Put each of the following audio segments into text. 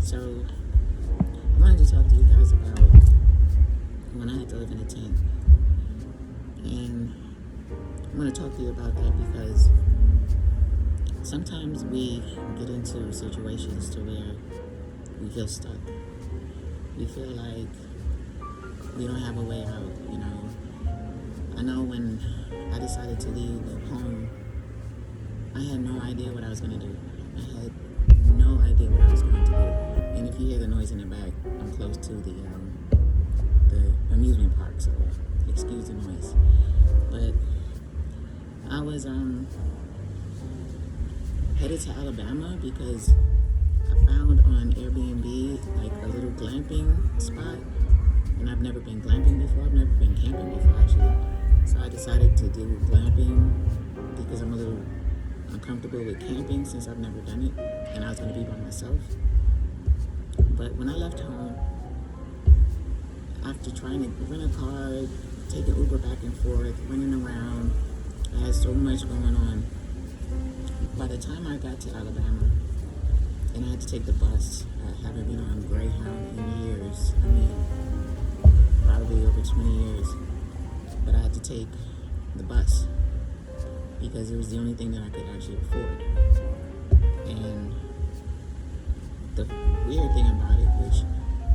So, I wanted to talk to you guys about when I had to live in a tent. And I want to talk to you about that because sometimes we get into situations to where we feel stuck. We feel like we don't have a way out, you know. I know when I decided to leave home, I had no idea what I was going to do. I had no idea what I was going to do. And if you hear the noise in the back, I'm close to the amusement park, so excuse the noise. But I was headed to Alabama because I found on Airbnb like a little glamping spot. And I've never been glamping before. I've never been camping before, actually. So I decided to do glamping because I'm a little uncomfortable with camping since I've never done it. And I was going to be by myself. But when I left home, after trying to rent a car, take an Uber back and forth, running around, I had so much going on. By the time I got to Alabama, and I had to take the bus, I haven't been on Greyhound in years. I mean, probably over 20 years. But I had to take the bus because it was the only thing that I could actually afford. And the weird thing about it, which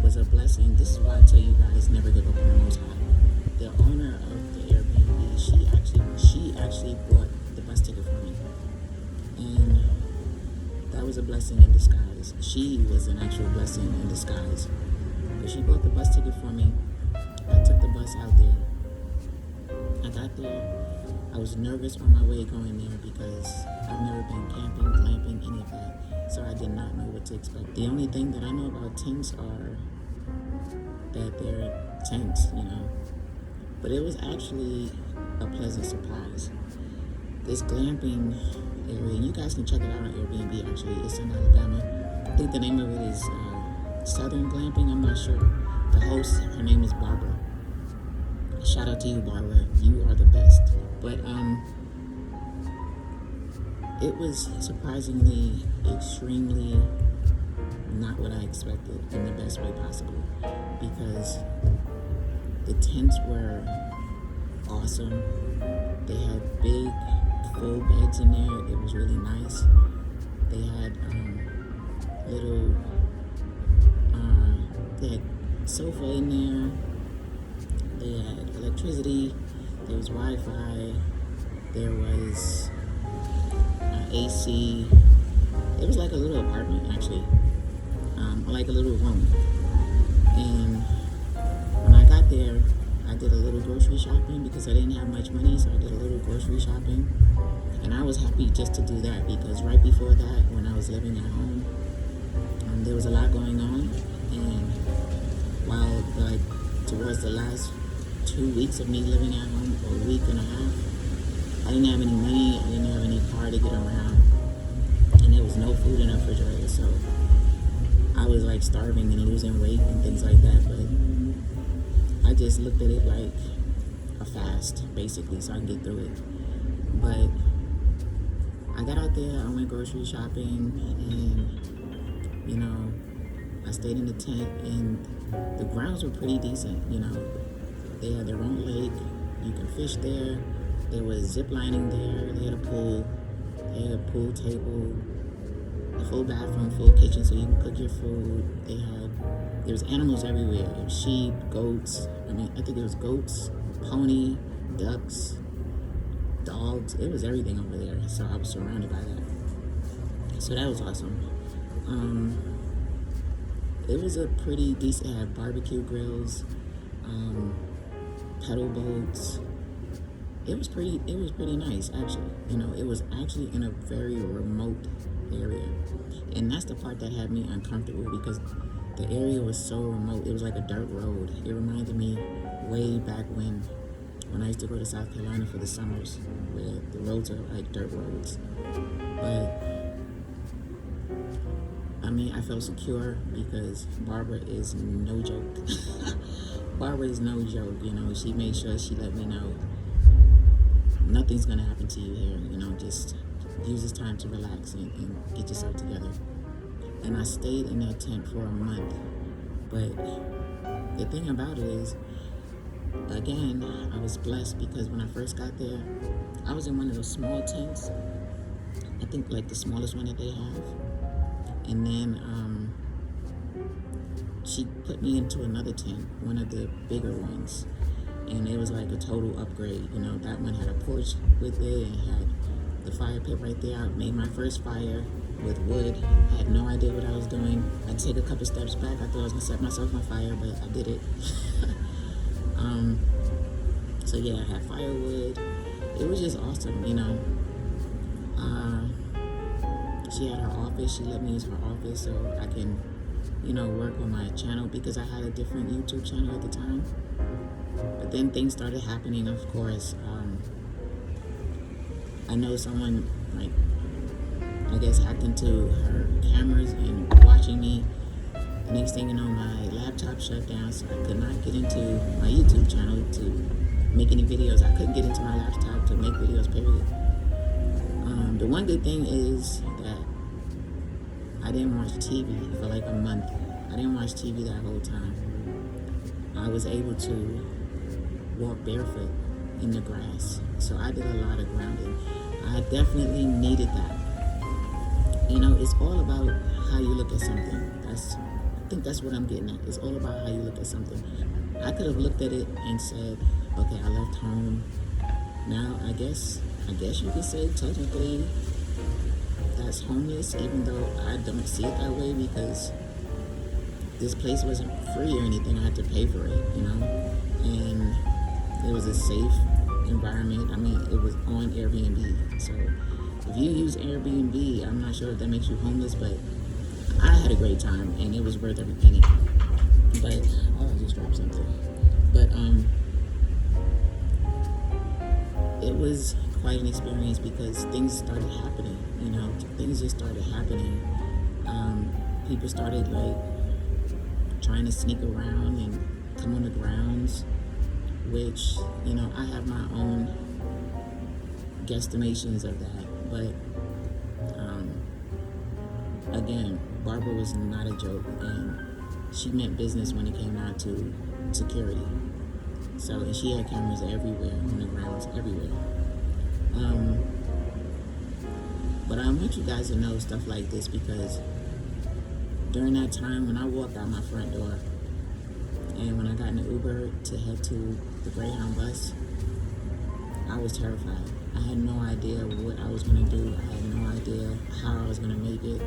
was a blessing, this is why I tell you guys never give up on the Most High. The owner of the Airbnb, she actually bought the bus ticket for me. And that was a blessing in disguise. She was an actual blessing in disguise. But she bought the bus ticket for me. I took the bus out there. I got there. I was nervous on my way going there because I've never been camping, glamping, any of that. So I did not know what to expect. The only thing that I know about tents are that they're tents, you know. But it was actually a pleasant surprise. This glamping area, you guys can check it out on Airbnb actually. It's in Alabama. I think the name of it is Southern Glamping, I'm not sure. The host, her name is Barbara. Shout out to you, Barbara. You are the best. But it was surprisingly, extremely not what I expected in the best way possible, because the tents were awesome. They had big, full beds in there. It was really nice. They had they had sofa in there. They had electricity. There was Wi-Fi. There was AC. It was like a little apartment, actually, like a little room. And when I got there, I did a little grocery shopping because I didn't have much money, so I did a little grocery shopping. And I was happy just to do that because right before that, when I was living at home, there was a lot going on. And while, like, towards the last 2 weeks of me living at home, or a week and a half, I didn't have any money, I didn't have any car to get around, and there was no food in the refrigerator, so I was like starving and losing weight and things like that. But I just looked at it like a fast, basically, so I can get through it. But I got out there, I went grocery shopping, and, you know, I stayed in the tent, and the grounds were pretty decent, you know. They had their own lake, you can fish there, there was zip lining there, they had a pool, they had a pool table, a full bathroom, full kitchen so you can cook your food. There was animals everywhere. There was sheep, goats, I think it was goats, pony, ducks, dogs. It was everything over there, so I was surrounded by that. So that was awesome. It was a pretty decent, it had barbecue grills, pedal boats. It was pretty nice, actually. You know, it was actually in a very remote area. And that's the part that had me uncomfortable because the area was so remote. It was like a dirt road. It reminded me way back when I used to go to South Carolina for the summers, where the roads are like dirt roads. But I felt secure because Barbara is no joke. Barbara is no joke, you know. She made sure she let me know nothing's gonna happen to you here, you know. Just use this time to relax and get yourself together. and I stayed in that tent for a month. But the thing about it is, again, I was blessed because when I first got there, I was in one of those small tents. I think like the smallest one that they have. And then she put me into another tent, one of the bigger ones. And it was like a total upgrade. You know, that one had a porch with it and had the fire pit right there. I made my first fire with wood. I had no idea what I was doing. I took a couple steps back. I thought I was gonna set myself on fire, but I did it. So yeah, I had firewood. It was just awesome, you know. She had her office. She let me use her office so I can, you know, work on my channel because I had a different YouTube channel at the time. But then things started happening, of course. I know someone, like, I guess, hacked into her cameras and watching me. The next thing you know, my laptop shut down, so I could not get into my YouTube channel to make any videos. I couldn't get into my laptop to make videos, period. The one good thing is that I didn't watch TV for like a month. I didn't watch TV that whole time. I was able to walk barefoot in the grass. So I did a lot of grounding. I definitely needed that. You know, it's all about how you look at something. I think that's what I'm getting at. It's all about how you look at something. I could have looked at it and said, okay, I left home. Now, I guess you could say technically that's homeless, even though I don't see it that way because this place wasn't free or anything. I had to pay for it, you know? And it was a safe environment. I mean, it was on Airbnb. So if you use Airbnb, I'm not sure if that makes you homeless, but I had a great time and it was worth every penny. But I just dropped something. But it was quite an experience because things started happening. You know, things just started happening. People started like trying to sneak around and come on the grounds, which, you know, I have my own guesstimations of that. But again, Barbara was not a joke, and she meant business when it came down to security. So, and she had cameras everywhere, on the grounds, everywhere. But I want you guys to know stuff like this because during that time when I walked out my front door and when I got in the Uber to head to the Greyhound bus, I was terrified. I had no idea what I was going to do. I had no idea how I was going to make it.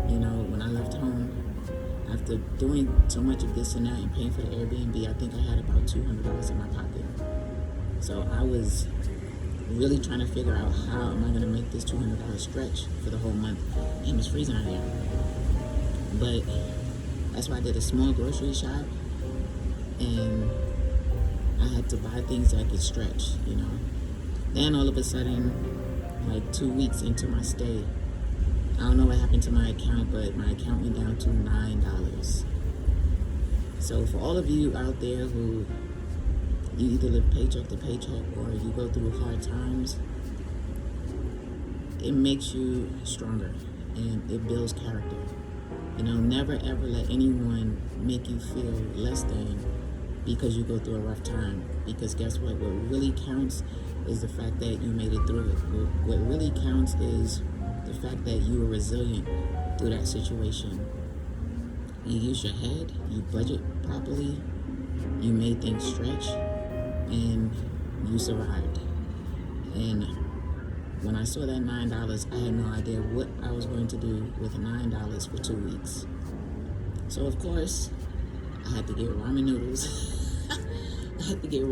You know, when I left home, after doing so much of this and that and paying for the Airbnb, I think I had about $200 in my pocket. So I was really trying to figure out how am I going to make this $200 stretch for the whole month. And it's freezing out here. But that's why I did a small grocery shop, and I had to buy things that I could stretch, you know. Then all of a sudden, like 2 weeks into my stay, I don't know what happened to my account, but my account went down to $9. So for all of you out there who you either live paycheck to paycheck or you go through hard times, it makes you stronger and it builds character. You know, never ever let anyone make you feel less than because you go through a rough time. Because guess what? What really counts is the fact that you made it through it. What really counts is the fact that you were resilient through that situation. You used your head, you budget properly, you made things stretch, and you survived. And when I saw that $9, I had no idea what I was going to do with $9 for 2 weeks. So of course, I had to get ramen noodles. I had to get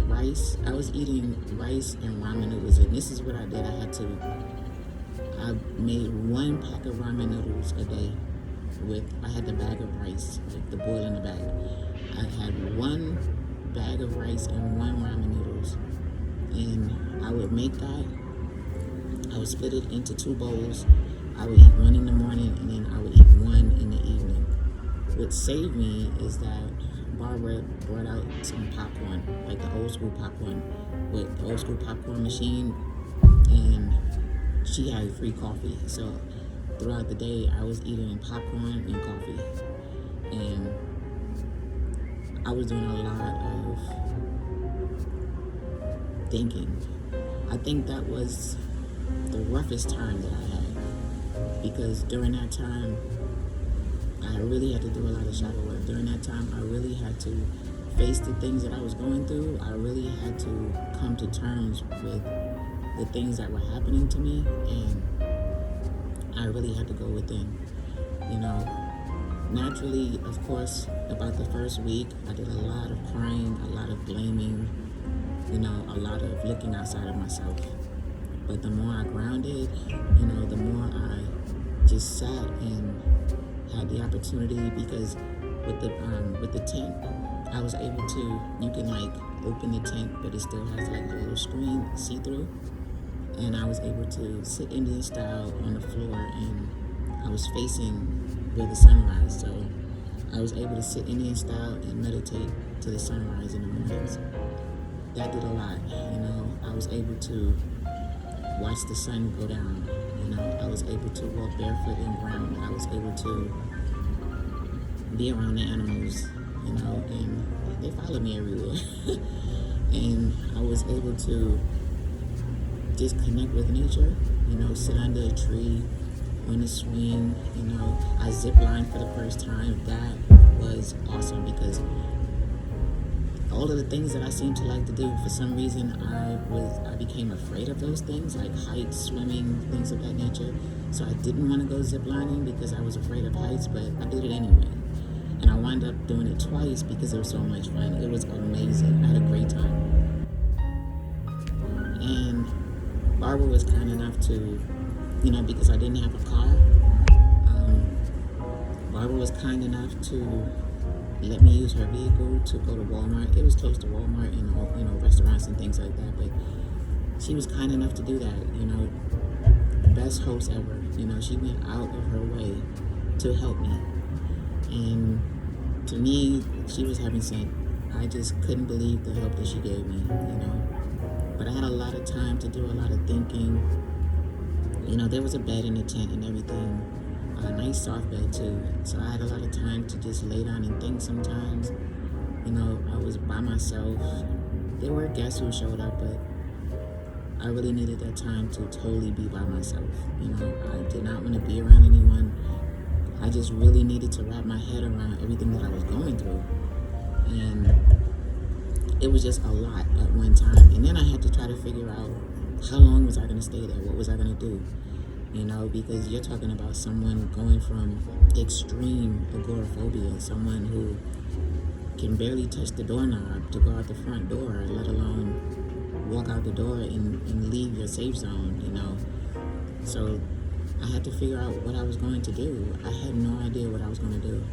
rice. I was eating rice and ramen noodles, and this is what I did. I made 1 pack of ramen noodles a day I had the bag of rice, like the boil in the bag. I had 1 bag of rice and 1 ramen noodles. And I would make that. I would split it into 2 bowls. I would eat 1 in the morning, and then I would eat 1 in the evening. What saved me is that Barbara brought out some popcorn, like the old school popcorn, with the old school popcorn machine, and she had free coffee. So throughout the day, I was eating popcorn and coffee. And I was doing a lot of thinking. I think that was the roughest time that I had, because during that time, I really had to do a lot of shadow work. During that time, I really had to face the things that I was going through. I really had to come to terms with the things that were happening to me, and I really had to go within. Naturally, of course, about the first week, I did a lot of crying, a lot of blaming, a lot of looking outside of myself. But the more I grounded, the more I just sat and had the opportunity, because with the tent, I was able to, you can like open the tent, but it still has like a little screen see-through, and I was able to sit Indian style on the floor, and I was facing where the sunrise, so I was able to sit Indian style and meditate to the sunrise in the mornings. That did a lot. I was able to watch the sun go down. I was able to walk barefoot in ground. I was able to be around the animals, and they followed me everywhere. And I was able to just connect with nature, sit under a tree, on the swing, I zip lined for the first time. That was awesome, because all of the things that I seem to like to do, for some reason, I became afraid of those things, like heights, swimming, things of that nature. So I didn't want to go zip lining because I was afraid of heights, but I did it anyway. And I wound up doing it twice because it was so much fun. It was amazing. I had a great time. And Barbara was kind enough to, because I didn't have a car, Barbara was kind enough to let me use her vehicle to go to Walmart. It was close to Walmart and restaurants and things like that, but she was kind enough to do that. The best host ever. She went out of her way to help me, and to me, she was heaven sent. I just couldn't believe the help that she gave me. But I had a lot of time to do a lot of thinking. There was a bed in the tent and everything. A nice soft bed too, so I had a lot of time to just lay down and think sometimes. I was by myself. There were guests who showed up, but I really needed that time to totally be by myself. I did not want to be around anyone. I just really needed to wrap my head around everything that I was going through, and it was just a lot at one time. And then I had to try to figure out, how long was I going to stay there? What was I going to do? Because you're talking about someone going from extreme agoraphobia, someone who can barely touch the doorknob to go out the front door, let alone walk out the door and leave your safe zone, So I had to figure out what I was going to do. I had no idea what I was going to do.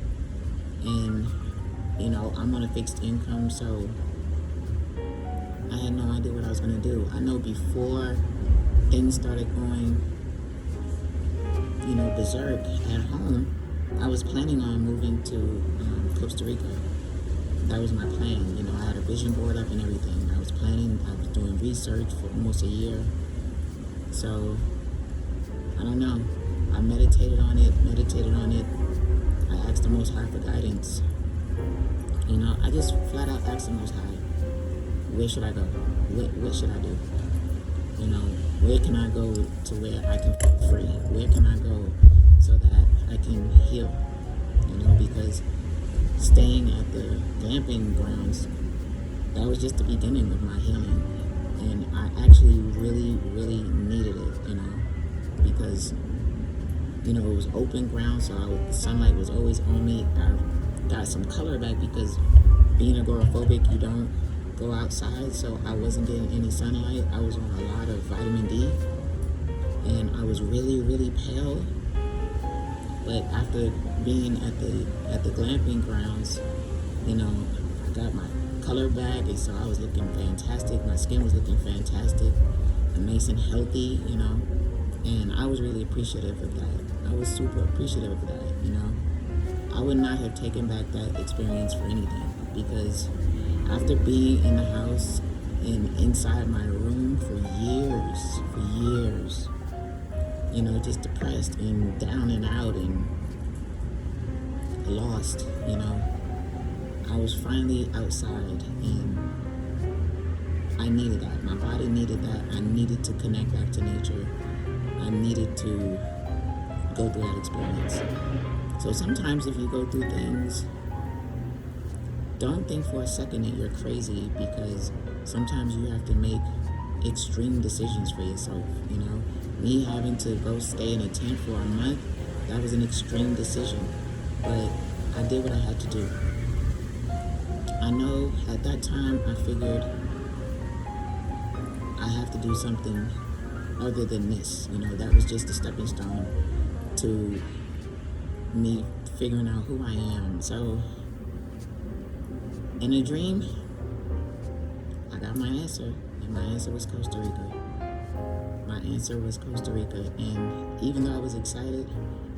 And, I'm on a fixed income, so I had no idea what I was going to do. I know before things started going berserk at home, I was planning on moving to Costa Rica. That was my plan. I had a vision board up and everything. I was doing research for almost a year. So, I don't know. I meditated on it. I asked the Most High for guidance. I just flat out asked the Most High, where should I go? What should I do? Where can I go to where I can feel free? Where can I go so that I can heal? Because staying at the glamping grounds, that was just the beginning of my healing. And I actually really, really needed it, because, it was open ground, so the sunlight was always on me. I got some color back because being agoraphobic, you don't go outside, so I wasn't getting any sunlight. I was on a lot of vitamin D, and I was really, really pale. But after being at the glamping grounds, I got my color back, and so I was looking fantastic. My skin was looking fantastic, nice and healthy, and I was really appreciative of that. I was super appreciative of that, I would not have taken back that experience for anything, because after being in the house and inside my room for years, just depressed and down and out and lost. I was finally outside, and I needed that. My body needed that. I needed to connect back to nature. I needed to go through that experience. So sometimes if you go through things, don't think for a second that you're crazy, because sometimes you have to make extreme decisions for yourself. Me having to go stay in a tent for a month, that was an extreme decision, but I did what I had to do. I know at that time I figured I have to do something other than this. That was just a stepping stone to me figuring out who I am. So in a dream, I got my answer, and my answer was Costa Rica. My answer was Costa Rica, and even though I was excited,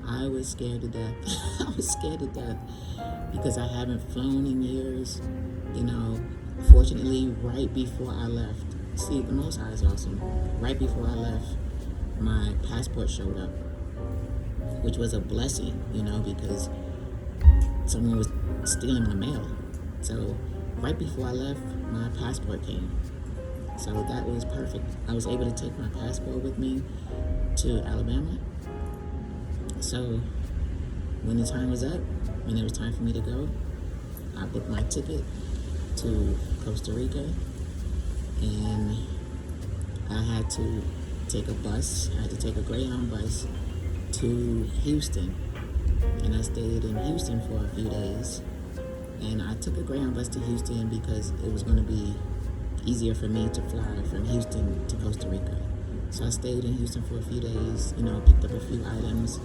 I was scared to death. I was scared to death because I haven't flown in years. Fortunately, right before I left, see, the Most High is awesome. Right before I left, my passport showed up, which was a blessing, because someone was stealing my mail. So right before I left, my passport came. So that was perfect. I was able to take my passport with me to Alabama. So when the time was up, when it was time for me to go, I booked my ticket to Costa Rica, and I had to take a bus. I had to take a Greyhound bus to Houston, and I stayed in Houston for a few days. And I took a Greyhound bus to Houston because it was going to be easier for me to fly from Houston to Costa Rica. So I stayed in Houston for a few days, picked up a few items.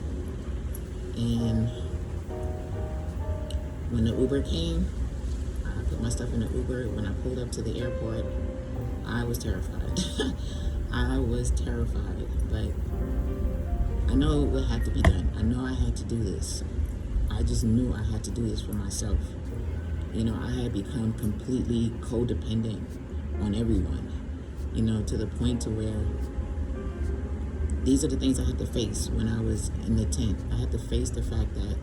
And when the Uber came, I put my stuff in the Uber. When I pulled up to the airport, I was terrified. I was terrified, but I know what had to be done. I know I had to do this. I just knew I had to do this for myself. I had become completely codependent on everyone, to the point to where these are the things I had to face when I was in the tent. I had to face the fact that,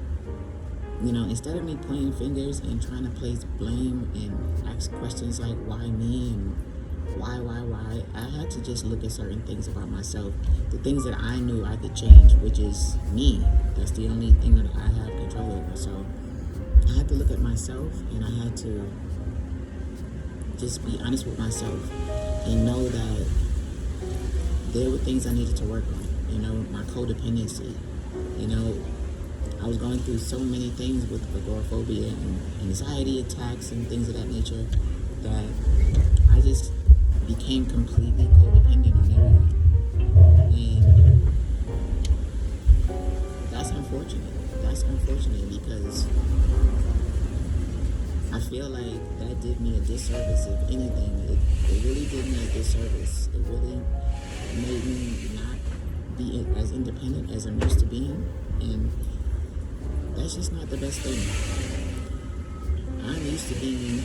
instead of me pointing fingers and trying to place blame and ask questions like, why me and why, I had to just look at certain things about myself, the things that I knew I could change, which is me. That's the only thing that I have control over. So I had to look at myself, and I had to just be honest with myself and know that there were things I needed to work on. My codependency. I was going through so many things with agoraphobia and anxiety attacks and things of that nature that I just became completely codependent on everyone. And that's unfortunate. That's unfortunate because I feel like that did me a disservice. If anything, it really did me a disservice. It really made me not be as independent as I'm used to being, and that's just not the best thing. I'm used to being,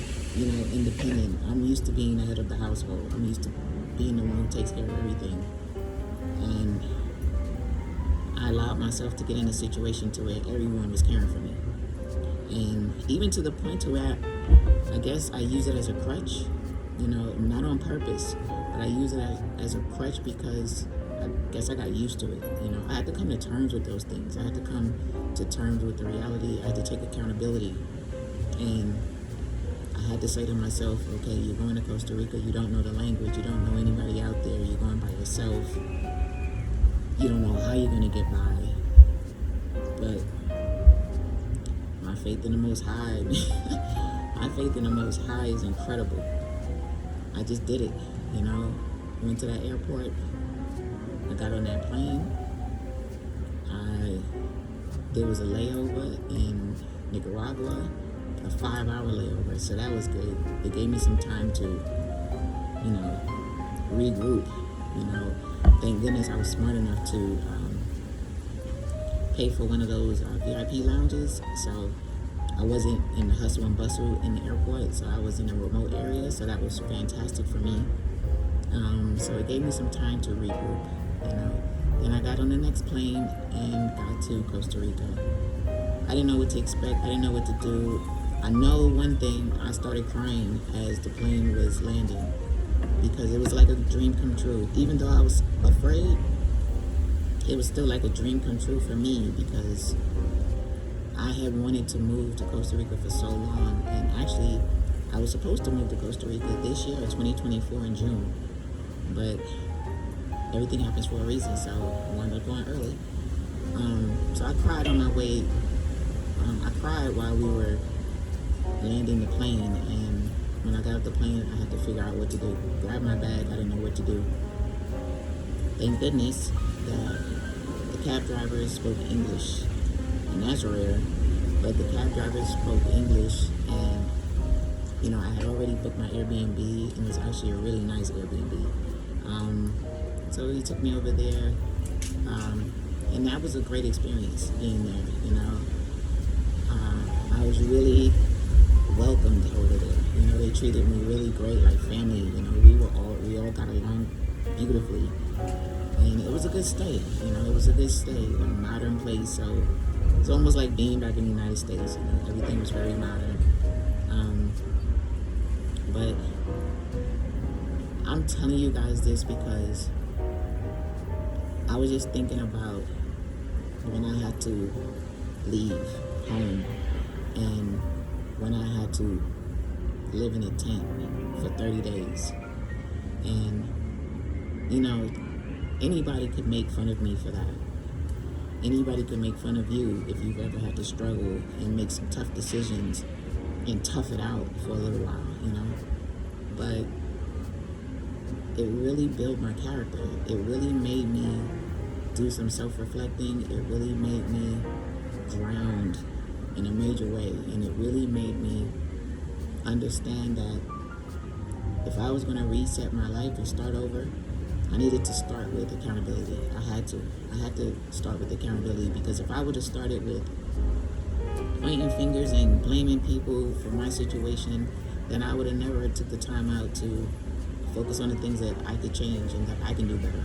independent. I'm used to being the head of the household. I'm used to being the one who takes care of everything. And I allowed myself to get in a situation to where everyone was caring for me. And even to the point to where I guess I use it as a crutch, not on purpose, but I use it as a crutch because I guess I got used to it. I had to come to terms with those things. I had to come to terms with the reality. I had to take accountability. And I had to say to myself, okay, you're going to Costa Rica, you don't know the language, you don't know anybody out there, you're going by yourself, you don't know how you're going to get by. But my faith in the Most High, my faith in the Most High is incredible. I just did it, Went to that airport, I got on that plane, there was a layover in Nicaragua, a 5-hour layover, so that was good. It gave me some time to, regroup, Thank goodness I was smart enough to pay for one of those VIP lounges, so I wasn't in the hustle and bustle in the airport, so I was in a remote area, so that was fantastic for me. So it gave me some time to regroup, Then I got on the next plane and got to Costa Rica. I didn't know what to expect. I didn't know what to do. I know one thing, I started crying as the plane was landing because it was like a dream come true. Even though I was afraid, it was still like a dream come true for me because I had wanted to move to Costa Rica for so long. And actually, I was supposed to move to Costa Rica this year, 2024 in June. But everything happens for a reason, so I wound up going early. So I cried on my way. I cried while we were landing the plane, and when I got off the plane, I had to figure out what to do. Grab my bag, I didn't know what to do. Thank goodness that the cab drivers spoke English, and that's rare, but the cab drivers spoke English, and I had already booked my Airbnb, and it was actually a really nice Airbnb. So he took me over there, and that was a great experience being there, I was really welcomed over there. They treated me really great, like family. We all got along beautifully, and it was a good stay. It was a good stay, a modern place. So it's almost like being back in the United States. Everything was very modern. But I'm telling you guys this because I was just thinking about when I had to leave home and when I had to live in a tent for 30 days. And, anybody could make fun of me for that. Anybody could make fun of you if you've ever had to struggle and make some tough decisions and tough it out for a little while, But it really built my character. It really made me do some self-reflecting. It really made me ground in a major way. And it really made me understand that if I was going to reset my life and start over, I needed to start with accountability. I had to start with accountability, because if I would have started with pointing fingers and blaming people for my situation, then I would have never took the time out to focus on the things that I could change and that I can do better.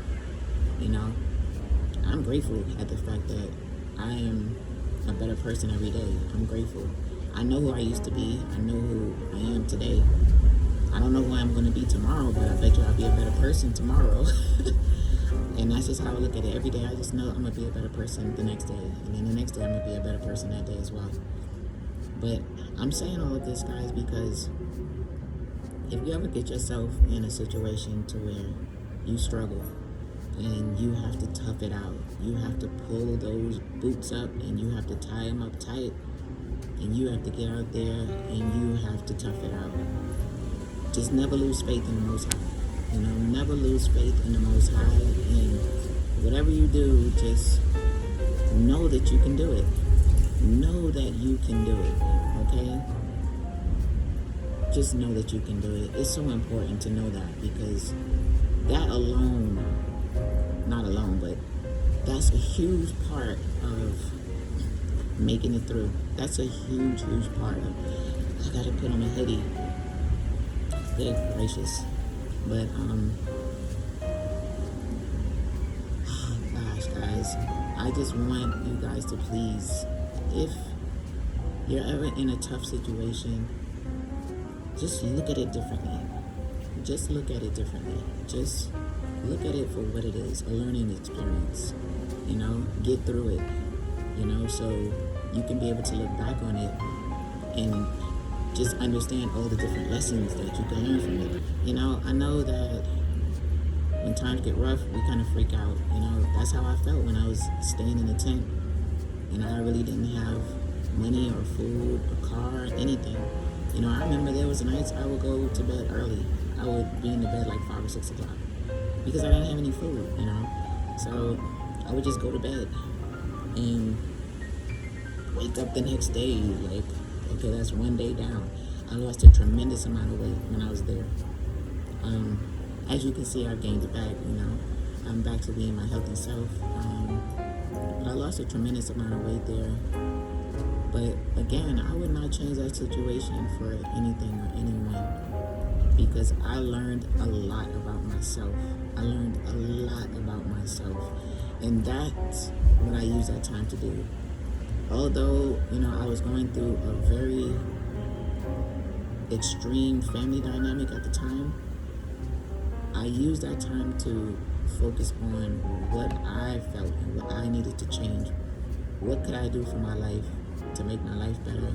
I'm grateful at the fact that I am a better person every day. I'm grateful. I know who I used to be. I know who I am today. I don't know who I'm going to be tomorrow, but I bet you I'll be a better person tomorrow. And that's just how I look at it. Every day I just know I'm going to be a better person the next day. And then the next day I'm going to be a better person that day as well. But I'm saying all of this, guys, because if you ever get yourself in a situation to where you struggle and you have to tough it out, you have to pull those boots up and you have to tie them up tight, and you have to get out there and you have to tough it out. Just never lose faith in the Most High. Never lose faith in the Most High. And whatever you do, just know that you can do it. Know that you can do it, okay? Just know that you can do it. It's so important to know that, because that alone, not alone, but that's a huge part of making it through. That's a huge, huge part of, I gotta put on a hoodie. Good gracious. But, gosh, guys, I just want you guys to please, if you're ever in a tough situation, just look at it differently. Just look at it differently. Just look at it for what it is, a learning experience. Get through it, so you can be able to look back on it and just understand all the different lessons that you can learn from it. I know that when times get rough, we kind of freak out. That's how I felt when I was staying in a tent. I really didn't have money or food or car, anything. I remember there was nights I would go to bed early. I would be in the bed like 5 or 6 o'clock because I didn't have any food, So I would just go to bed and wake up the next day like, okay, that's one day down. I lost a tremendous amount of weight when I was there. As you can see, I've gained it back, I'm back to being my healthy self. But I lost a tremendous amount of weight there. But again, I would not change that situation for anything or anyone, because I learned a lot about myself. And that's what I use that time to do. Although, I was going through a very extreme family dynamic at the time, I used that time to focus on what I felt and what I needed to change. What could I do for my life to make my life better?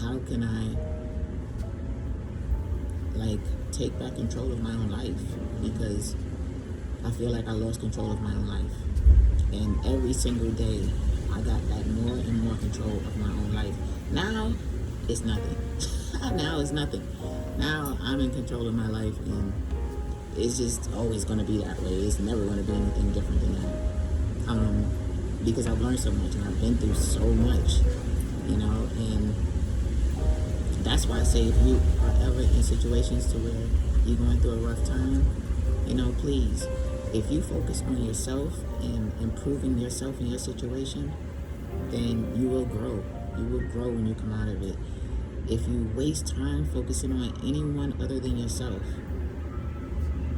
How can I take back control of my own life? Because I feel like I lost control of my own life. And every single day, I got back more and more control of my own life. Now, it's nothing. Now it's nothing. Now I'm in control of my life, and it's just always going to be that way. It's never going to be anything different than that. Because I've learned so much, and I've been through so much, and that's why I say if you are ever in situations to where you're going through a rough time, please, if you focus on yourself and improving yourself in your situation, then you will grow. You will grow when you come out of it. If you waste time focusing on anyone other than yourself,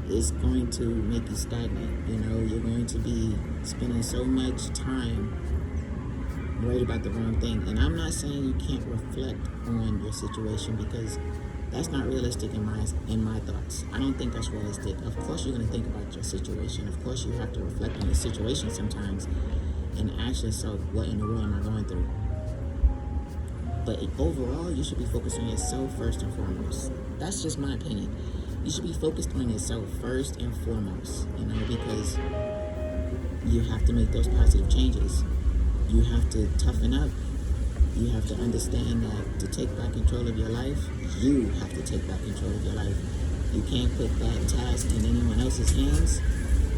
it's going to make you stagnant. You're going to be spending so much time worried about the wrong thing. And I'm not saying you can't reflect on your situation, because that's not realistic in my thoughts. I don't think that's realistic. Of course you're going to think about your situation. Of course you have to reflect on your situation sometimes and ask yourself, what in the world am I going through? But overall, you should be focused on yourself first and foremost. That's just my opinion. You should be focused on yourself first and foremost, because you have to make those positive changes. You have to toughen up. You have to understand that to take back control of your life, you have to take back control of your life. You can't put that task in anyone else's hands,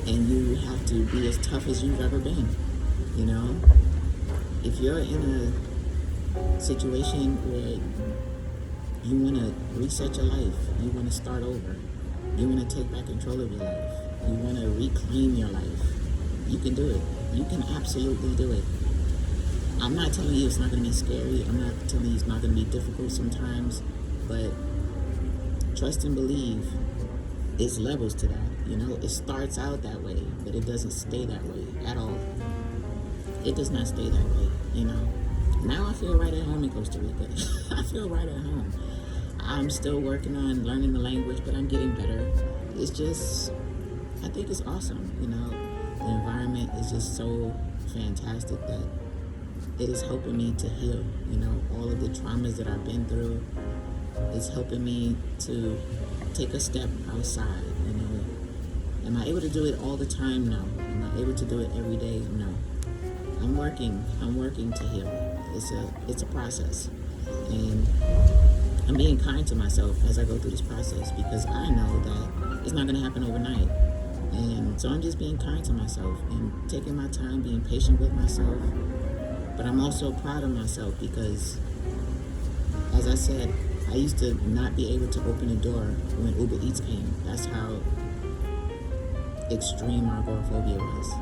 and you have to be as tough as you've ever been. If you're in a situation where you want to reset your life, you want to start over, you want to take back control of your life, you want to reclaim your life, you can do it. You can absolutely do it. I'm not telling you it's not going to be scary. I'm not telling you it's not going to be difficult sometimes, but trust and believe, it's levels to that. It starts out that way, but it doesn't stay that way at all. It does not stay that way, Now I feel right at home in Costa Rica. I feel right at home. I'm still working on learning the language, but I'm getting better. It's just, I think it's awesome, The environment is just so fantastic that it is helping me to heal, all of the traumas that I've been through. It's helping me to take a step outside, Am I able to do it all the time? No. Am I able to do it every day? No. I'm working to heal. It's a process. And I'm being kind to myself as I go through this process, because I know that it's not going to happen overnight. And so I'm just being kind to myself and taking my time, being patient with myself. But I'm also proud of myself because, as I said, I used to not be able to open a door when Uber Eats came. That's how extreme our agoraphobia was.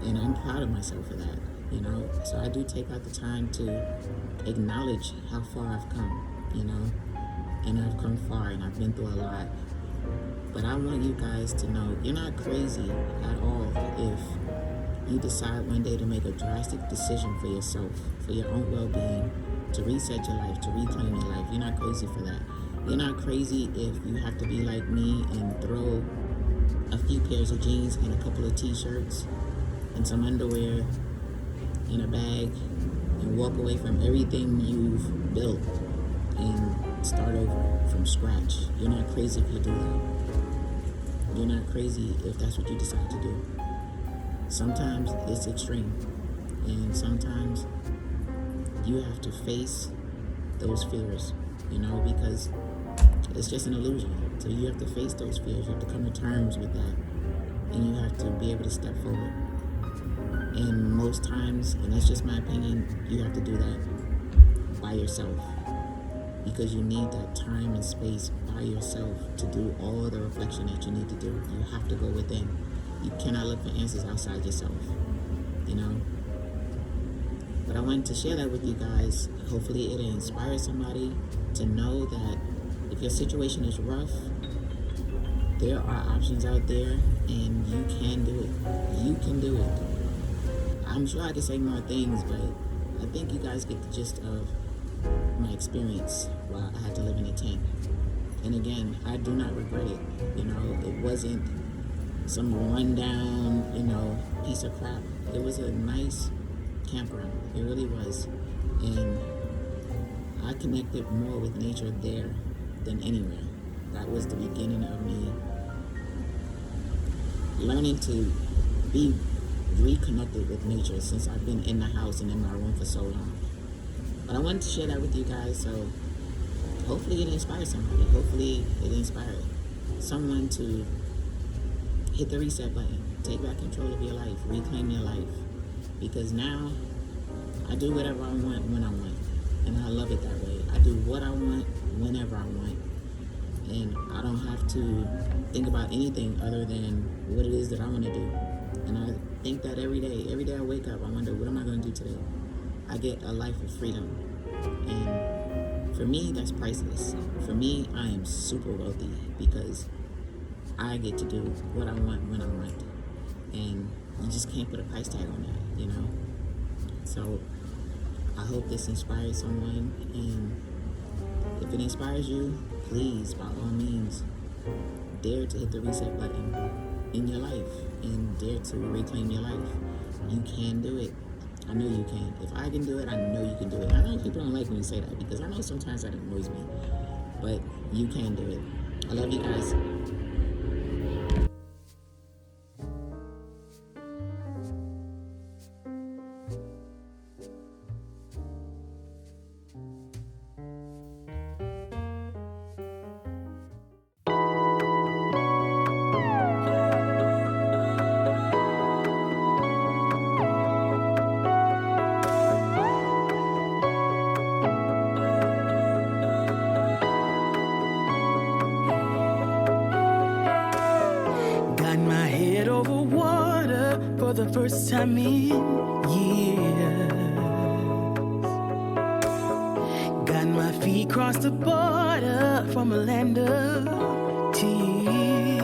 And I'm proud of myself for that, So I do take out the time to acknowledge how far I've come, And I've come far, and I've been through a lot. But I want you guys to know you're not crazy at all if you decide one day to make a drastic decision for yourself, for your own well-being, to reset your life, to reclaim your life. You're not crazy for that. You're not crazy if you have to be like me and throw a few pairs of jeans and a couple of t-shirts and some underwear in a bag and walk away from everything you've built and start over from scratch. You're not crazy if you do that. You're not crazy if that's what you decide to do. Sometimes it's extreme, and sometimes you have to face those fears, because it's just an illusion. So you have to face those fears. You have to come to terms with that, and you have to be able to step forward. And most times, and that's just my opinion, you have to do that by yourself, because you need that time and space by yourself to do all the reflection that you need to do. You have to go within. You cannot look for answers outside yourself, But I wanted to share that with you guys. Hopefully it'll inspire somebody to know that if your situation is rough, There are options out there, and you can do it. You can do it. I'm sure I could say more things, but I think you guys get the gist of my experience while I had to live in a tent. And again, I do not regret it. It wasn't some rundown, piece of crap. It was a nice campground. It really was. And I connected more with nature there than anywhere. That was the beginning of me learning to be reconnected with nature since I've been in the house and in my room for so long. But I wanted to share that with you guys, so hopefully it inspires somebody. Hopefully it inspires someone to hit the reset button, take back control of your life, reclaim your life. Because now I do whatever I want when I want, and I love it that way. I do what I want whenever I want, and I don't have to think about anything other than what it is that I want to do. And I think that every day I wake up, I wonder, what am I going to do today? I get a life of freedom, and for me, that's priceless. For me, I am super wealthy because I get to do what I want when I want, and you just can't put a price tag on that, So I hope this inspires someone, and if it inspires you, please, by all means, dare to hit the reset button in your life and dare to reclaim your life. You can do it. I know you can. If I can do it, I know you can do it. I know people don't like when you say that because I know sometimes that annoys me, but you can do it. I love you guys. For the first time in years, got my feet crossed the border from a land of tears.